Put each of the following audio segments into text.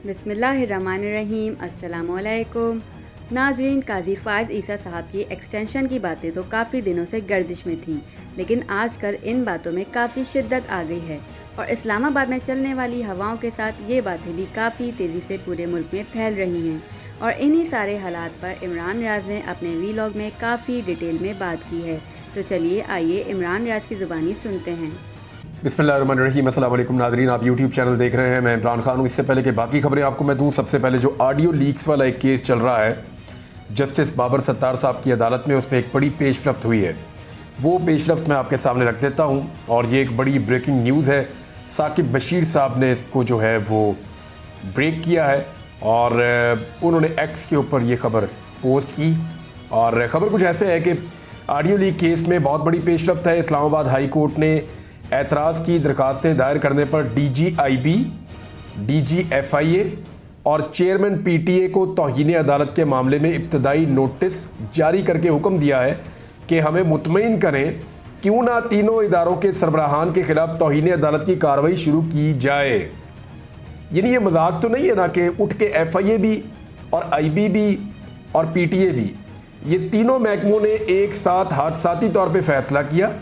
बिस्मिल्लाहिर्रहमानिर्रहीम। अस्सलामुअलैकुम नाज़रीन, काजी फ़ाइज़ ईसा साहब की एक्सटेंशन की बातें तो काफ़ी दिनों से गर्दिश में थीं, लेकिन आजकल इन बातों में काफ़ी शिद्दत आ गई है और इस्लामाबाद में चलने वाली हवाओं के साथ ये बातें भी काफ़ी तेज़ी से पूरे मुल्क में फैल रही हैं। और इन्हीं सारे हालात पर इमरान रियाज़ ने अपने वीलॉग में काफ़ी डिटेल में बात की है। तो चलिए आइए इमरान रियाज़ की ज़ुबानी सुनते हैं। बिस्मिल्लाहिर्रहमानिर्रहीम। अस्सलाम वालेकुम नाज़रीन, आप यूट्यूब चैनल देख रहे हैं। मैं इमरान खान हूँ। इससे पहले कि बाकी खबरें आपको मैं दूँ, सबसे पहले जो ऑडियो लीक्स वाला एक केस चल रहा है जस्टिस बाबर सत्तार साहब की अदालत में, उस पर एक बड़ी पेशरफ्त हुई है। वो पेशरफ्त मैं आपके सामने रख देता हूँ और ये एक बड़ी ब्रेकिंग न्यूज़ है। साकिब बशीर साहब ने इसको जो है वो ब्रेक किया है और उन्होंने एक्स के ऊपर ये खबर पोस्ट की। और ख़बर कुछ ऐसे है कि ऑडियो लीक केस में बहुत बड़ी पेशरफ्त है। इस्लामाबाद हाई कोर्ट ने एतराज़ की दरखास्तें दायर करने पर DGIB, DGFIA और चेयरमैन PTA को तौहीन अदालत के मामले में इब्तदाई नोटिस जारी करके हुक्म दिया है कि हमें मुतमईन करें, क्यों ना तीनों इदारों के सरबराहान के खिलाफ तौहीन अदालत की कार्रवाई शुरू की जाए। यानी ये मजाक तो नहीं है ना कि उठ के FIA भी और IB भी और PTA भी, ये तीनों महकमों ने एक साथ हादसाती तौर पे फैसला किया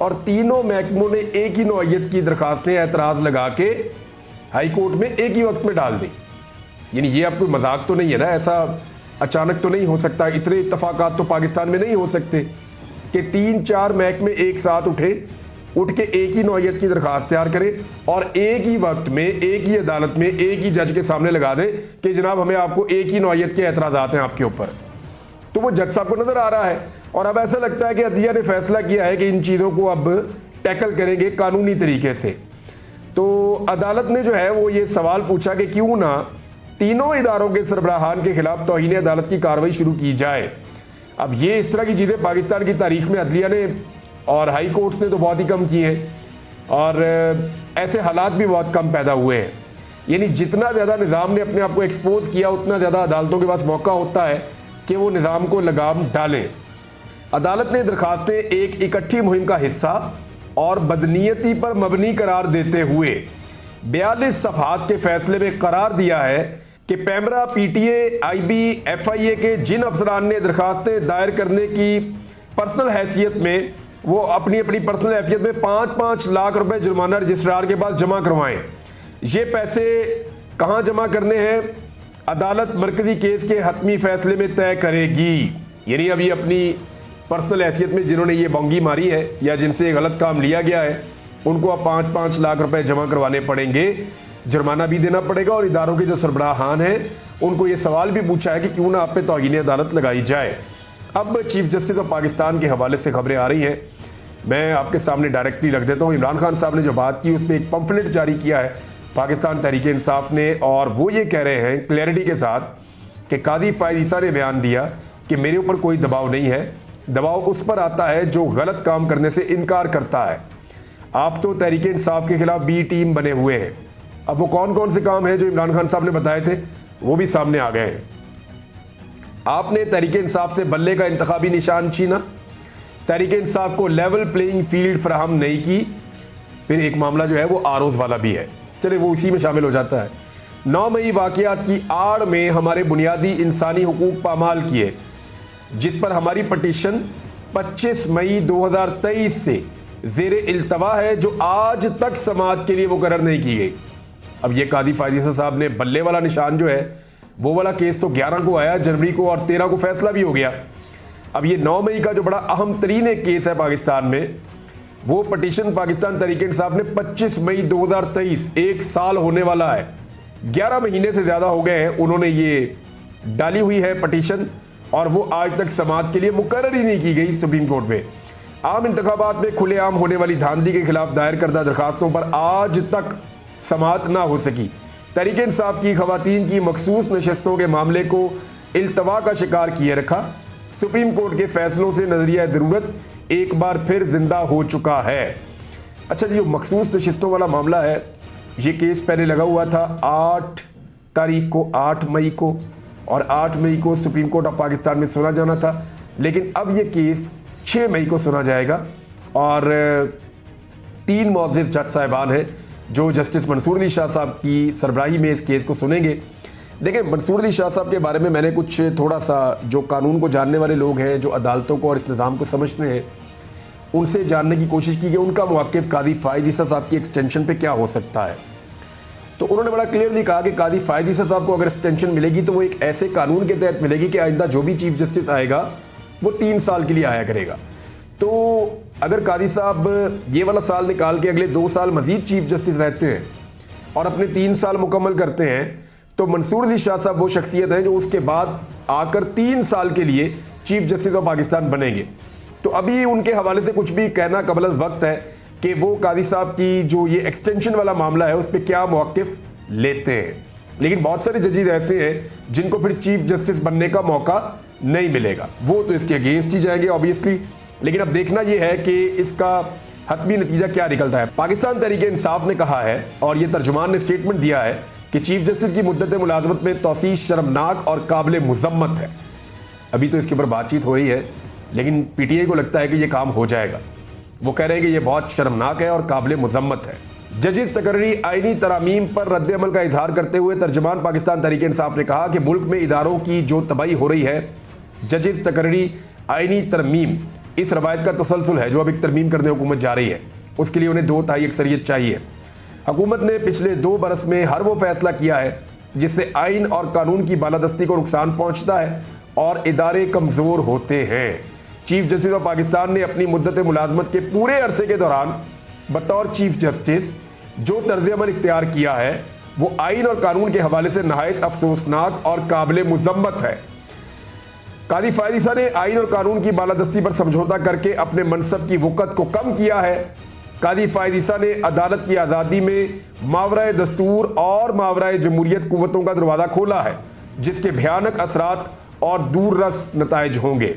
और तीनों महकमों ने एक ही नौइयत की दरखास्तें एतराज़ लगा के हाई कोर्ट में एक ही वक्त में डाल दी। यानी ये अब कोई मजाक तो नहीं है ना, ऐसा अचानक तो नहीं हो सकता। इतने इत्तफाकात तो पाकिस्तान में नहीं हो सकते कि 3-4 महकमे एक साथ उठ के एक ही नौइयत की दरखास्त तैयार करें और एक ही वक्त में एक ही अदालत में एक ही जज के सामने लगा दें कि जनाब हमें आपको एक ही नौइयत के एतराज़ात हैं आपके ऊपर। तो वो जज साहब को नज़र आ रहा है और अब ऐसा लगता है कि अदलिया ने फैसला किया है कि इन चीज़ों को अब टैकल करेंगे कानूनी तरीके से। तो अदालत ने जो है वो ये सवाल पूछा कि क्यों ना तीनों इदारों के सरबराहान के खिलाफ तौहीन अदालत की कार्रवाई शुरू की जाए। अब ये इस तरह की चीज़ें पाकिस्तान की तारीख में अदलिया ने और हाई कोर्ट्स ने तो बहुत ही कम की हैं और ऐसे हालात भी बहुत कम पैदा हुए हैं। यानी जितना ज़्यादा निज़ाम ने अपने आप को एक्सपोज किया, उतना ज़्यादा अदालतों के पास मौका होता है कि वो निज़ाम को लगाम डालें। अदालत ने दरखास्तें एक इकट्ठी मुहिम का हिस्सा और बदनीयती पर मबनी करार देते हुए 42 सफ़हात के फैसले में करार दिया है कि पैमरा, PTA, IB, FIA के जिन अफसरान ने दरखास्तें दायर करने की पर्सनल हैसियत में वो अपनी पर्सनल हैसियत में 5-5 लाख रुपए जुर्माना रजिस्ट्रार के पास जमा करवाएं। ये पैसे कहाँ जमा करने हैं, अदालत मरकजी केस के हतमी फैसले में तय करेगी। यानी अभी अपनी पर्सनल हैसियत में जिन्होंने ये बोंगी मारी है या जिनसे ये गलत काम लिया गया है, उनको अब 5-5 लाख रुपए जमा करवाने पड़ेंगे, जुर्माना भी देना पड़ेगा और इदारों के जो सरबराहान हैं उनको ये सवाल भी पूछा है कि क्यों ना आप पे तौहीन अदालत लगाई जाए। अब चीफ जस्टिस ऑफ पाकिस्तान के हवाले से खबरें आ रही हैं, मैं आपके सामने डायरेक्टली रख देता हूँ। इमरान खान साहब ने जो बात की उस पर एक पम्फलेट जारी किया है पाकिस्तान तहरीक इंसाफ ने और वो ये कह रहे हैं क्लैरिटी के साथ कि काजी फ़ाइज़ ईसा ने बयान दिया कि मेरे ऊपर कोई दबाव नहीं है, दबाव उस पर आता है जो गलत काम करने से इनकार करता है। आप तो तहरीक इंसाफ के खिलाफ B टीम बने हुए हैं। अब वो कौन कौन से काम हैं जो इमरान खान साहब ने बताए थे वो भी सामने आ गए हैं। आपने तहरीक इंसाफ से बल्ले का इंतखाबी निशान छीना, तहरीक इंसाफ को लेवल प्लेइंग फील्ड फराहम नहीं की। फिर एक मामला जो है वो आरोज वाला भी है, चले वो इसी में शामिल हो जाता है। 9 मई वाक़यात की आड़ में हमारे बुनियादी इंसानी हुकूक पामाल किए, जिस पर हमारी पटिशन 25 मई 2023 से ज़ेरे इल्तवा है, जो आज तक समाअत के लिए मुकर्रर नहीं की गई। अब ये काजी फ़ाइज़ ईसा साहब ने बल्ले वाला निशान जो है वो वाला केस तो 11 को आया जनवरी को और 13 को फैसला भी हो गया। अब ये 9 मई का जो बड़ा अहम तरीन एक केस है पाकिस्तान में, वो पटिशन पाकिस्तान तहरीक इंसाफ ने 25 मई 2023, 1 साल होने वाला है, 11 महीने से ज़्यादा हो गए हैं उन्होंने ये डाली हुई है पटिशन और वो आज तक समाअत के लिए मुकर्रर ही नहीं की गई सुप्रीम कोर्ट में। आम इंतखाबात में खुलेआम होने वाली धांधली के खिलाफ दायर करदा दरखास्तों पर आज तक समाअत ना हो सकी। तहरीक इंसाफ की खवातीन की मखसूस नशस्तों के मामले को इल्तवा का शिकार किए रखा। सुप्रीम कोर्ट के फैसलों से नजरिया ज़रूरत एक बार फिर जिंदा हो चुका है। अच्छा जी, मखसूस नशस्तों वाला मामला है, ये केस पहले लगा हुआ था 8 तारीख को, 8 मई को, और 8 मई को सुप्रीम कोर्ट ऑफ पाकिस्तान में सुना जाना था, लेकिन अब ये केस 6 मई को सुना जाएगा और 3 मुअज़्ज़िज़ जज साहिबान हैं जो जस्टिस मंसूर अली शाह साहब की सरबराही में इस केस को सुनेंगे। देखिए, मंसूर अली शाह साहब के बारे में मैंने कुछ थोड़ा सा, जो कानून को जानने वाले लोग हैं, जो अदालतों को और इस निज़ाम को समझते हैं, उनसे जानने की कोशिश की कि उनका मौक़िफ़ कादी फ़ाइज़ ईसा साहब की एक्सटेंशन पे क्या हो सकता है। तो उन्होंने बड़ा क्लियरली कहा कि कादी फ़ाइज़ ईसा साहब को अगर एक्सटेंशन मिलेगी तो वो एक ऐसे कानून के तहत मिलेगी कि आइंदा जो भी चीफ जस्टिस आएगा वो 3 साल के लिए आया करेगा। तो अगर कादी साहब ये वाला साल निकाल के अगले 2 साल मज़ीद चीफ जस्टिस रहते हैं और अपने 3 साल मुकम्मल करते हैं, तो मंसूर अली शाह साहब वो शख्सियत हैं जो उसके बाद आकर 3 साल के लिए चीफ जस्टिस ऑफ पाकिस्तान बनेंगे। तो अभी उनके हवाले से कुछ भी कहना कबल वक्त है कि वो कादी साहब की जो ये एक्सटेंशन वाला मामला है उस पर क्या मौक़िफ़ लेते हैं। लेकिन बहुत सारे जजेस ऐसे हैं जिनको फिर चीफ जस्टिस बनने का मौका नहीं मिलेगा, वो तो इसके अगेंस्ट ही जाएंगे ऑब्वियसली। लेकिन अब देखना ये है कि इसका हतमी नतीजा क्या निकलता है। पाकिस्तान तहरीक इंसाफ ने कहा है और ये तर्जुमान ने स्टेटमेंट दिया है कि चीफ जस्टिस की मुद्दत मुलाजमत में तौसीह शर्मनाक और काबिल मुज़म्मत है। अभी तो इसके ऊपर बातचीत हो रही है, लेकिन पीटीआई को लगता है कि ये काम हो जाएगा। वो कह रहे हैं कि ये बहुत शर्मनाक है और काबिल मुज़म्मत है। जजेस तकर्री आईनी तरामीम पर रद्द-ए-अमल का इजहार करते हुए तर्जुमान पाकिस्तान तहरीक इंसाफ ने कहा कि मुल्क में इदारों की जो तबाही हो रही है, जजेस तकर्री आईनी तरमीम इस रवायत का तसलसल है जो अब एक तरमीम करने हुकूमत जा रही है। उसके लिए उन्हें 2/3 अक्सरियत चाहिए। हुकूमत ने पिछले 2 बरस में हर वो फैसला किया है जिससे आइन और कानून की बालादस्ती को नुकसान पहुंचता है और इदारे कमज़ोर होते हैं। चीफ जस्टिस ऑफ पाकिस्तान ने अपनी मुद्दत मुलाजमत के पूरे अरसे के दौरान बतौर चीफ जस्टिस जो तर्ज अमल इख्तियार किया है वो आइन और कानून के हवाले से नहायत अफसोसनाक और काबिल मुज़म्मत है। कादी फ़ाइज़ ईसा ने आइन और कानून की बालादस्ती पर समझौता करके अपने मनसब की वक़्त को कम किया है। कादी फ़ाइज़ ईसा ने अदालत की आज़ादी में मावराए दस्तूर और मावराए जमहूरियत कुव्वतों का दरवाज़ा खोला है जिसके भयानक असरात और दूररस नताइज होंगे।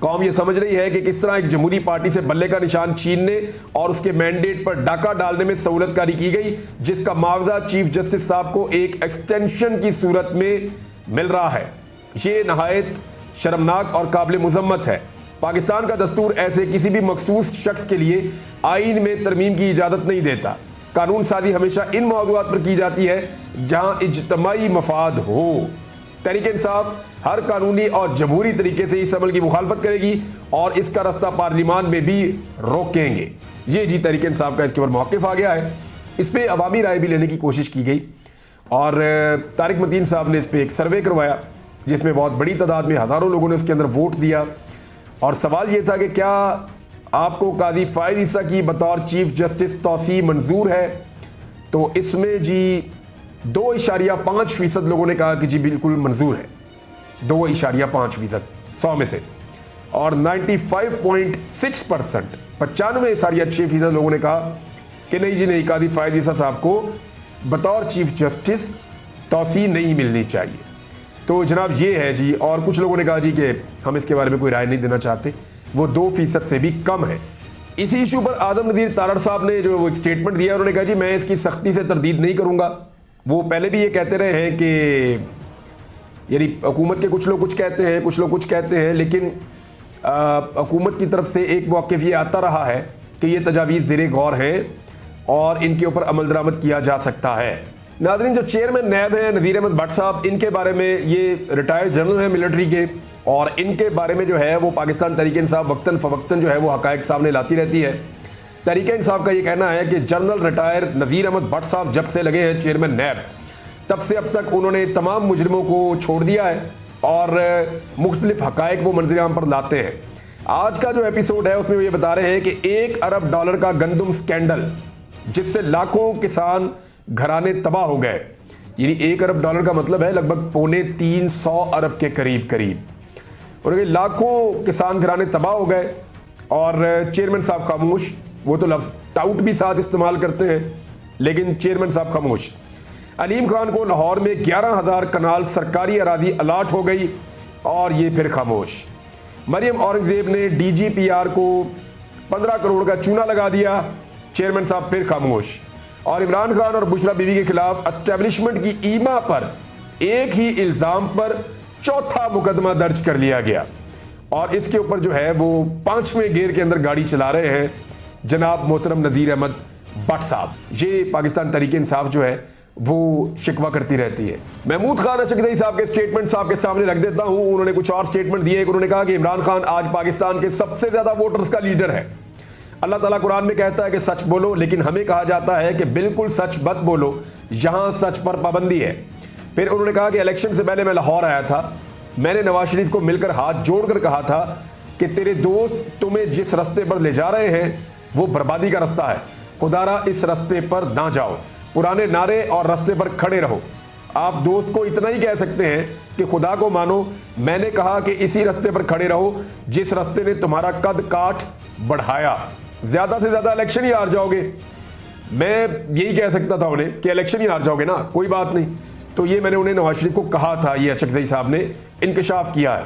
कौम ये समझ रही है कि किस तरह एक जमहूरी पार्टी से बल्ले का निशान छीनने और उसके मैंडेट पर डाका डालने में सहूलतकारी की गई, जिसका मुआवजा चीफ जस्टिस साहब को एक एक्सटेंशन की सूरत में मिल रहा है। ये नहायत शर्मनाक और काबिल मुज़म्मत है। पाकिस्तान का दस्तूर ऐसे किसी भी मखसूस शख्स के लिए आइन में तरमीम की इजाज़त नहीं देता। कानून साजी हमेशा इन मौज़ूआत पर की जाती है जहाँ इज्तमाई मफाद हो। तहरीक इंसाफ हर कानूनी और जमहूरी तरीके से इस अमल की मुखालफत करेगी और इसका रास्ता पार्लियामान में भी रोकेंगे। ये जी तहरीक इंसाफ का इसके ऊपर मौक़िफ़ आ गया है। इस पर अवामी राय भी लेने की कोशिश की गई और तारिक मतीन साहब ने इस पर एक सर्वे करवाया जिसमें बहुत बड़ी तादाद में हज़ारों लोगों ने उसके अंदर वोट दिया। और सवाल ये था कि क्या आपको कादी फ़ाइज़ ईसा की बतौर चीफ जस्टिस तौसीह मंजूर है? तो इसमें जी 2.5% लोगों ने कहा कि जी बिल्कुल मंजूर है, 2.5% 100 में से। और 95.6% 95.6% लोगों ने कहा कि नहीं जी नहीं, कादी फ़ाइज़ ईसा साहब को बतौर चीफ जस्टिस तौसीह नहीं मिलनी चाहिए। तो जनाब ये है जी। और कुछ लोगों ने कहा जी कि हम इसके बारे में कोई राय नहीं देना चाहते, वो 2% से भी कम है। इसी इशू पर आदम नज़ीर तारड़ साहब ने जो एक स्टेटमेंट दिया, उन्होंने कहा जी मैं इसकी सख्ती से तरदीद नहीं करूँगा। वो पहले भी ये कहते रहे हैं कि यानी हुकूमत के कुछ लोग कुछ कहते हैं, कुछ लोग कुछ कहते हैं, लेकिन हुकूमत की तरफ से एक मौक़िफ़ ये आता रहा है कि ये तजावीज़ ज़ेरे गौर हैं और इनके ऊपर अमल दरामद किया जा सकता है। नाज़रीन, जो चेयरमैन नैब हैं नज़ीर अहमद भट्ट साहब, इनके बारे में ये रिटायर्ड जनरल हैं मिलिट्री के और इनके बारे में जो है वो पाकिस्तान तहरीक इंसाफ वक्तन फ़वक्तन जो है वो हक़ाइक़ सामने लाती रहती है। तहरीक इंसाफ का ये कहना है कि जनरल रिटायर नज़ीर अहमद भट्ट साहब जब से लगे हैं चेयरमैन नैब, तब से अब तक उन्होंने तमाम मुजरिमों को छोड़ दिया है और मुख्तलिफ हक़ाइक़ वो मंज़िल-ए-आम पर लाते हैं। आज का जो एपिसोड है उसमें वो ये बता रहे हैं कि $1 अरब का गंदम स्कैंडल जिससे लाखों किसान घराने तबाह हो गए, यानी $1 अरब का मतलब है लगभग 350 अरब के करीब। और लाखों किसान घराने तबाह हो गए और चेयरमैन साहब खामोश। वो तो लफ्ज़ टाउट भी साथ इस्तेमाल करते हैं, लेकिन चेयरमैन साहब खामोश। अलीम खान को लाहौर में 11,000 कनाल सरकारी अराजी अलाट हो गई और ये फिर खामोश। मरियम औरंगजेब ने DGPR को 15 करोड़ का चूना लगा दिया, चेयरमैन साहब फिर खामोश। और इमरान खान और बुशरा बीवी के खिलाफ एस्टेब्लिशमेंट की ईमा पर एक ही इल्ज़ाम पर चौथा मुकदमा दर्ज कर लिया गया और इसके ऊपर जो है वो 5वें गेयर के अंदर गाड़ी चला रहे हैं जनाब मोहतरम नज़ीर अहमद भट्ट साहब, ये पाकिस्तान तहरीक इंसाफ जो है वो शिकवा करती रहती है। महमूद खान अचकज़ई साहब के स्टेटमेंट आपके सामने रख देता हूं। उन्होंने कुछ और स्टेटमेंट दिए। उन्होंने कहा कि इमरान खान आज पाकिस्तान के सबसे ज्यादा वोटर्स का लीडर है। अल्लाह ताला कुरान में कहता है कि सच बोलो, लेकिन हमें कहा जाता है कि बिल्कुल सच मत बोलो, यहां सच पर पाबंदी है। फिर उन्होंने कहा कि इलेक्शन से पहले मैं लाहौर आया था, मैंने नवाज शरीफ को मिलकर हाथ जोड़कर कहा था कि तेरे दोस्त तुम्हें जिस रास्ते पर ले जा रहे हैं वो बर्बादी का रास्ता है, खुदारा इस रास्ते पर ना जाओ, पुराने नारे और रास्ते पर खड़े रहो। आप दोस्त को इतना ही कह सकते हैं कि खुदा को मानो, मैंने कहा कि इसी रास्ते पर खड़े रहो जिस रास्ते ने तुम्हारा कद काठ बढ़ाया, ज्यादा से ज्यादा इलेक्शन ही हार जाओगे। मैं यही कह सकता था उन्हें कि इलेक्शन ही हार जाओगे ना, कोई बात नहीं। तो ये मैंने उन्हें नवाज शरीफ को कहा था, ये अचकज़ई साहब ने इंकशाफ किया है।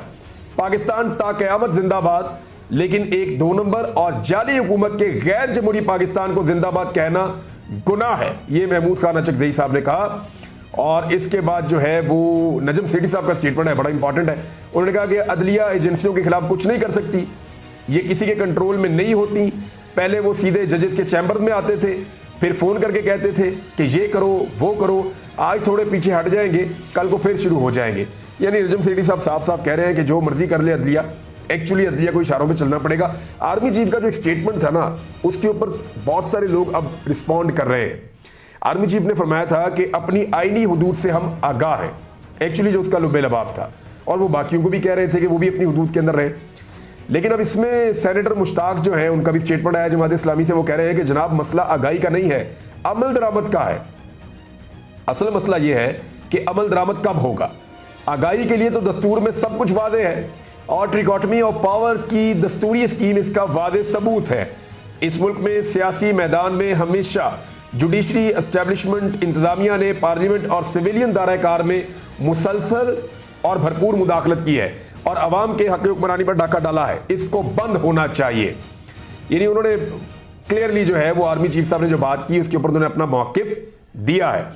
पाकिस्तान ता क़यामत जिंदाबाद, लेकिन एक 2 नंबर और जाली हुकूमत के गैर जमहूरी पाकिस्तान को जिंदाबाद कहना गुनाह है, ये महमूद खान अचकज़ई साहब ने कहा। और इसके बाद जो है वो नजम सेठी साहब का स्टेटमेंट है, बड़ा इंपॉर्टेंट है। उन्होंने कहा कि अदलिया एजेंसियों के खिलाफ कुछ नहीं कर सकती, ये किसी के कंट्रोल में नहीं होती। पहले वो सीधे जजेस के चैम्बर में आते थे, फिर फोन करके कहते थे कि ये करो वो करो, आज थोड़े पीछे हट जाएंगे, कल को फिर शुरू हो जाएंगे। यानी नजम सेठी साहब साफ साफ कह रहे हैं कि जो मर्जी कर ले अदलिया, एक्चुअली अदलिया को इशारों में चलना पड़ेगा। आर्मी चीफ का जो एक स्टेटमेंट था ना, उसके ऊपर बहुत सारे लोग अब रिस्पॉन्ड कर रहे हैं। आर्मी चीफ ने फरमाया था कि अपनी आईनी हुदूद से हम आगाह हैं, एक्चुअली जो उसका लुबे लबाब था, और वो बाकियों को भी कह रहे थे कि वो भी अपनी हुदूद के अंदर रहें। लेकिन अब इसमें सेनेटर मुश्ताक जो है, उनका भी स्टेटमेंट आया जमात इस्लामी से। वो कह रहे हैं कि जनाब मसला आगाही का नहीं है, अमल दरामद का है। असल मसला यह है कि अमल दरामद कब होगा। आगाही के लिए तो दस्तूर में सब कुछ वादे है, और ट्रिकॉटमी ऑफ पावर की दस्तूरी स्कीम इसका वादे सबूत है। इस मुल्क में सियासी मैदान में हमेशा जुडिशरी एस्टेब्लिशमेंट, इंतजामिया ने पार्लियामेंट और सिविलियन दायरा-ए-कार में मुसलसल और भरपूर मुदाखलत की है और अवाम के हक हुक्मरानी पर डाका डाला है। इसको बंद होना चाहिए। यानी उन्होंने क्लियरली जो है वो आर्मी चीफ साहब ने जो बात की उसके ऊपर उन्होंने अपना मौकिफ दिया है।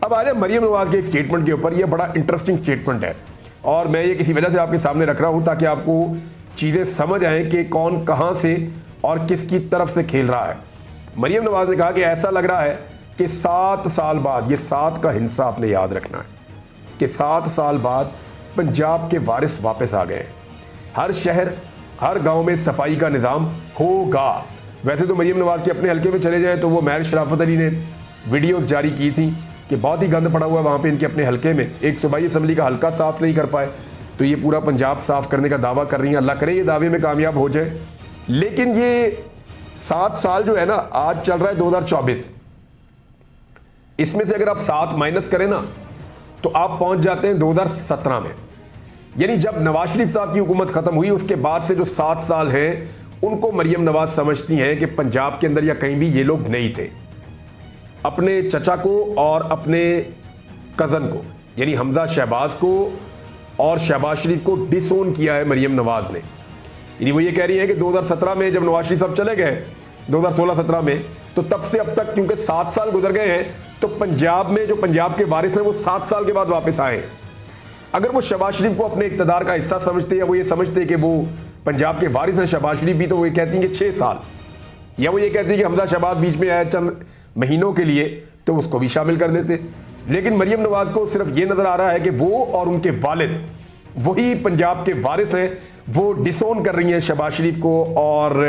अब आ जाए मरियम नवाज के एक स्टेटमेंट के ऊपर। ये बड़ा इंटरेस्टिंग स्टेटमेंट है और मैं ये किसी वजह से आपके सामने रख रहा हूं ताकि आपको चीज़ें समझ आए कि कौन कहां से और किसकी तरफ से खेल रहा है। मरियम नवाज ने कहा कि ऐसा लग रहा है कि 7 साल बाद, ये 7 का हिस्सा आपने याद रखना है, कि 7 साल बाद पंजाब के वारिस वापस आ गए हैं। हर शहर हर गांव में सफाई का निज़ाम होगा। वैसे तो मरियम नवाज के अपने हल्के में चले जाएं तो वो महर शराफत अली ने वीडियोस जारी की थी कि बहुत ही गंद पड़ा हुआ है वहाँ पे इनके अपने हल्के में, एक सूबाई असम्बली का हल्का साफ नहीं कर पाए, तो ये पूरा पंजाब साफ करने का दावा कर रही हैं। अल्लाह करे ये दावे में कामयाब हो जाए। लेकिन ये 7 साल जो है ना, आज चल रहा है 2024, इसमें से अगर आप 7 माइनस करें ना तो आप पहुंच जाते हैं 2017 में। यानी जब नवाज शरीफ साहब की हुकूमत खत्म हुई उसके बाद से जो 7 साल हैं उनको मरियम नवाज समझती हैं कि पंजाब के अंदर या कहीं भी ये लोग नहीं थे। अपने चचा को और अपने कज़न को यानी हमजा शहबाज को और शहबाज शरीफ को डिसोन किया है मरियम नवाज ने। यानी वो ये कह रही है कि 2017 में जब नवाज शरीफ साहब चले गए 2016-17 में, तो तब से अब तक क्योंकि 7 साल गुजर गए हैं तो पंजाब में जो पंजाब के वारिस हैं वो 7 साल के बाद वापस आए हैं। अगर वो शहबाज शरीफ को अपने इक़्तिदार का हिस्सा समझते या वो ये समझते कि वो पंजाब के वारिस हैं शहबाज शरीफ भी, तो वो ये कहती हैं कि 6 साल, या वो ये कहती हैं कि हमजा शहबाज बीच में आया चंद महीनों के लिए तो उसको भी शामिल कर देते। लेकिन मरियम नवाज को सिर्फ ये नजर आ रहा है कि वो और उनके वालिद वही पंजाब के वारिस हैं, वो डिसोन कर रही हैं शहबाज शरीफ को और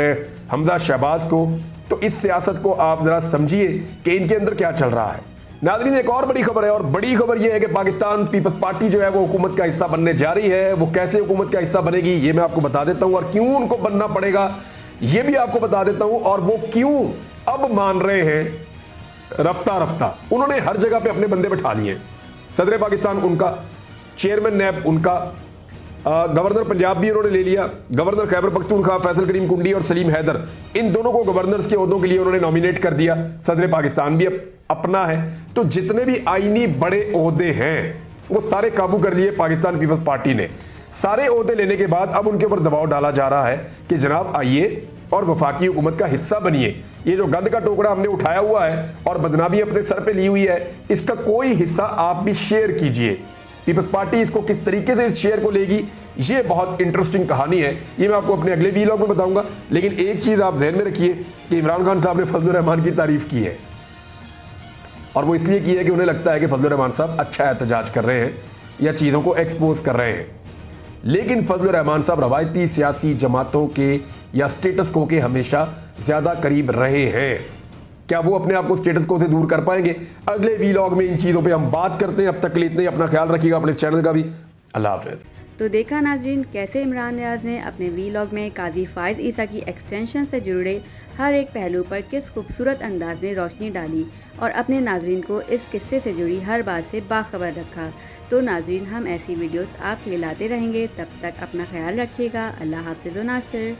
हमजा शहबाज को। तो इस सियासत को आप जरा समझिए कि इनके अंदर क्या चल रहा है। नाज़रीन, एक और बड़ी खबर है और बड़ी खबर यह है कि पाकिस्तान पीपल्स पार्टी जो है वो हुकूमत का हिस्सा बनने जा रही है। वो कैसे हुकूमत का हिस्सा बनेगी ये मैं आपको बता देता हूं, और क्यों उनको बनना पड़ेगा ये भी आपको बता देता हूं, और वो क्यों अब मान रहे हैं रफ्ता रफ्ता। उन्होंने हर जगह पे अपने बंदे बैठा लिए। सदर पाकिस्तान उनका, चेयरमैन नैब उनका, गवर्नर पंजाब भी उन्होंने ले लिया, गवर्नर खैबर पख्तूनख्वा फैसल करीम कुंडी और सलीम हैदर, इन दोनों को गवर्नर्स के ओहदों के लिए उन्होंने नॉमिनेट कर दिया। सदर पाकिस्तान भी अपना है। तो जितने भी आईनी बड़े ओहदे हैं वो सारे काबू कर लिए पाकिस्तान पीपल्स पार्टी ने। सारे ओहदे लेने के बाद अब उनके ऊपर दबाव डाला जा रहा है कि जनाब आइए और वफाकी हुकूमत का हिस्सा बनिए। ये जो गंद का टोकरा हमने उठाया हुआ है और बदनामी अपने सर पे ली हुई है, इसका कोई हिस्सा आप भी शेयर कीजिए। पीपल्स पार्टी इसको किस तरीके से इस शेयर को लेगी, ये बहुत इंटरेस्टिंग कहानी है। ये मैं आपको अपने अगले वीलॉग में बताऊंगा। लेकिन एक चीज़ आप जहन में रखिए कि इमरान खान साहब ने फजलुर रहमान की तारीफ की है, और वो इसलिए की है कि उन्हें लगता है कि फजलुर रहमान साहब अच्छा एहतजाज कर रहे हैं या चीज़ों को एक्सपोज कर रहे हैं। लेकिन फजलुर रहमान साहब रवायती सियासी जमातों के या स्टेटस को के हमेशा ज़्यादा करीब रहे हैं। क्या वो अपने आप को स्टेटस को से दूर कर पाएंगे? अगले वीलॉग में इन चीज़ों पे हम बात करते हैं। अब तक के लिए इतना ही। अपना ख्याल रखिएगा, अपने इस चैनल का भी। अल्लाह हाफ़िज़। तो देखा नाज़रीन कैसे इमरान नियाज़ ने अपने वीलॉग में काजी फ़ाइज़ ईसा की एक्सटेंशन से जुड़े हर एक पहलू पर किस खूबसूरत अंदाज में रोशनी डाली और अपने नाज़रीन को इस किस्से से जुड़ी हर बात से बाखबर रखा। तो नाज़रीन हम ऐसी वीडियोस आपके लिए लाते रहेंगे। तब तक अपना ख्याल रखिएगा। अल्लाह हाफ़िज़ व नासिर।